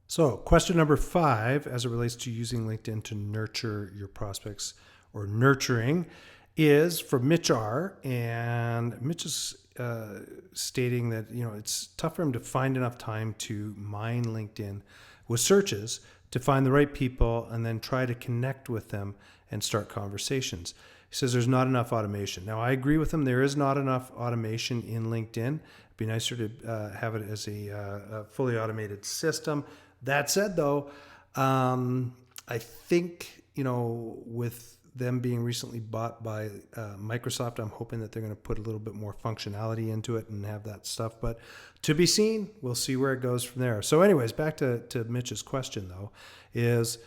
So, question number 5, as it relates to using LinkedIn to nurture your prospects or nurturing, is from Mitch R. And Mitch is stating that it's tough for him to find enough time to mine LinkedIn with searches to find the right people and then try to connect with them and start conversations. He says there's not enough automation. Now, I agree with him. There is not enough automation in LinkedIn. It'd be nicer to have it as a fully automated system. That said, though, I think, with them being recently bought by Microsoft, I'm hoping that they're going to put a little bit more functionality into it and have that stuff. But to be seen, we'll see where it goes from there. So anyways, back to Mitch's question, though, is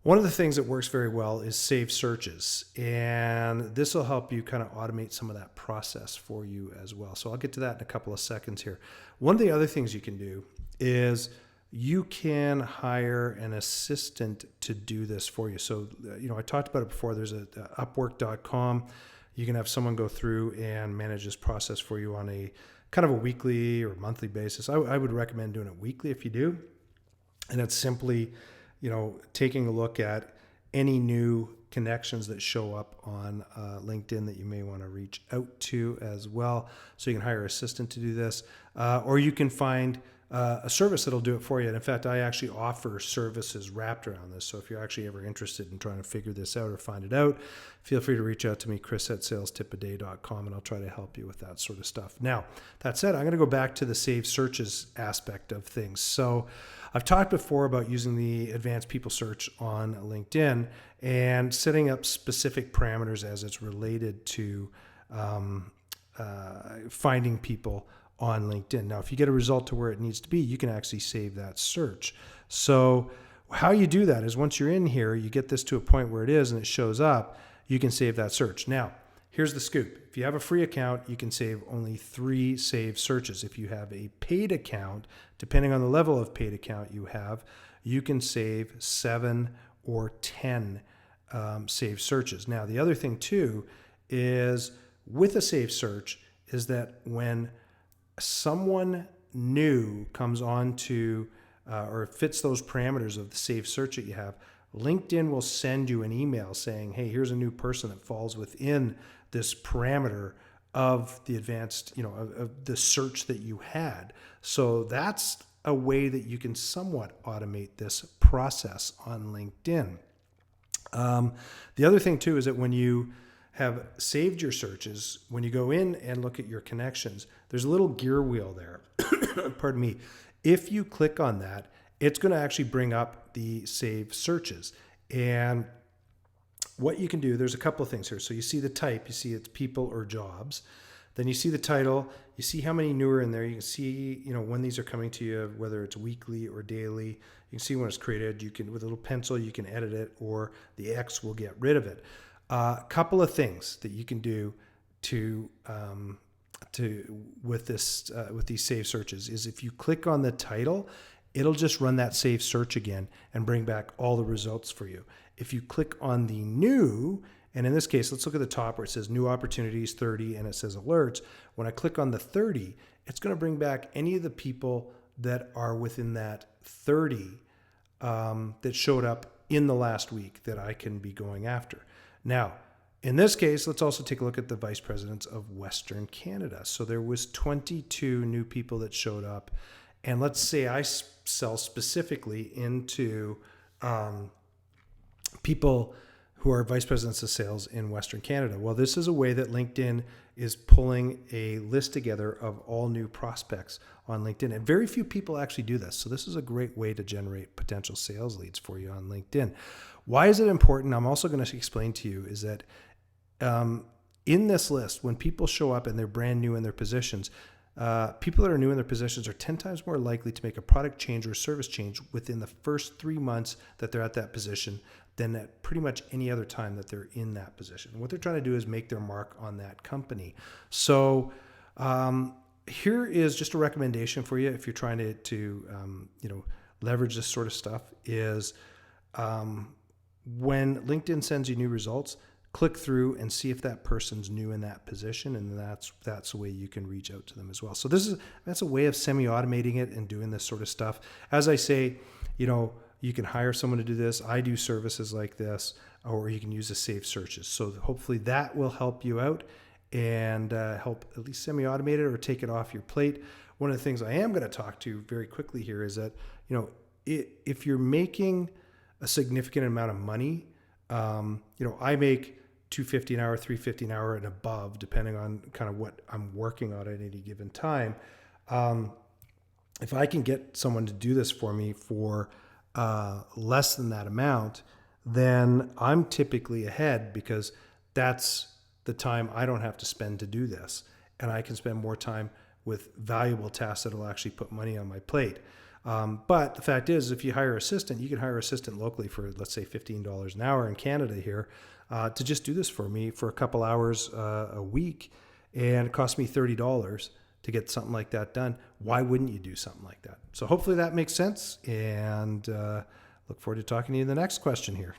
one of the things that works very well is save searches. And this will help you kind of automate some of that process for you as well. So I'll get to that in a couple of seconds here. One of the other things you can do is you can hire an assistant to do this for you. So, I talked about it before. There's a Upwork.com. You can have someone go through and manage this process for you on a kind of a weekly or monthly basis. I would recommend doing it weekly if you do. And it's simply, taking a look at any new connections that show up on LinkedIn that you may want to reach out to as well. So you can hire an assistant to do this, or you can find a service that'll do it for you. And in fact, I actually offer services wrapped around this. So if you're actually ever interested in trying to figure this out or find it out, feel free to reach out to me, chris@salestipaday.com, and I'll try to help you with that sort of stuff. Now, that said, I'm going to go back to the save searches aspect of things. So I've talked before about using the advanced people search on LinkedIn and setting up specific parameters as it's related to finding people on LinkedIn. Now, if you get a result to where it needs to be, you can actually save that search. So how you do that is once you're in here, you get this to a point where it is and it shows up, you can save that search. Now, here's the scoop. If you have a free account, you can save only 3 saved searches. If you have a paid account, depending on the level of paid account you have, you can save 7 or 10 saved searches. Now, the other thing too is with a saved search is that when someone new comes on to or fits those parameters of the saved search that you have, LinkedIn will send you an email saying, hey, here's a new person that falls within this parameter of the advanced, of the search that you had. So that's a way that you can somewhat automate this process on LinkedIn. The other thing too is that when you have saved your searches, when you go in and look at your connections, there's a little gear wheel there. Pardon me. If you click on that, it's going to actually bring up the saved searches. And what you can do, there's a couple of things here. So you see the type, you see it's people or jobs. Then you see the title, you see how many new are in there. You can see, when these are coming to you, whether it's weekly or daily. You can see when it's created. You can, with a little pencil, you can edit it, or the X will get rid of it. A couple of things that you can do with these save searches is if you click on the title, it'll just run that save search again and bring back all the results for you. If you click on the new, and in this case, let's look at the top where it says new opportunities 30 and it says alerts. When I click on the 30, it's going to bring back any of the people that are within that 30 that showed up in the last week that I can be going after. Now, in this case, let's also take a look at the vice presidents of Western Canada. So there was 22 new people that showed up. And let's say I sell specifically into people who are vice presidents of sales in Western Canada. Well, this is a way that LinkedIn is pulling a list together of all new prospects on LinkedIn. And very few people actually do this. So this is a great way to generate potential sales leads for you on LinkedIn. Why is it important? I'm also going to explain to you is that in this list, when people show up and they're brand new in their positions, people that are new in their positions are 10 times more likely to make a product change or a service change within the first 3 months that they're at that position than at pretty much any other time that they're in that position. And what they're trying to do is make their mark on that company. So here is just a recommendation for you if you're trying to leverage this sort of stuff is when LinkedIn sends you new results, click through and see if that person's new in that position, and that's a way you can reach out to them as well. So that's a way of semi-automating it and doing this sort of stuff. As I say, you can hire someone to do this. I do services like this, or you can use the safe searches. So hopefully that will help you out and help at least semi-automate it or take it off your plate. One of the things I am going to talk to very quickly here is that, if you're making a significant amount of money, I make $250 an hour, $350 an hour and above, depending on kind of what I'm working on at any given time. If I can get someone to do this for me for less than that amount, then I'm typically ahead, because that's the time I don't have to spend to do this. And I can spend more time with valuable tasks that will actually put money on my plate. But the fact is, if you hire an assistant, you can hire an assistant locally for, let's say, $15 an hour in Canada here, to just do this for me for a couple hours a week. And it costs me $30 to get something like that done. Why wouldn't you do something like that? So hopefully that makes sense. And look forward to talking to you in the next question here.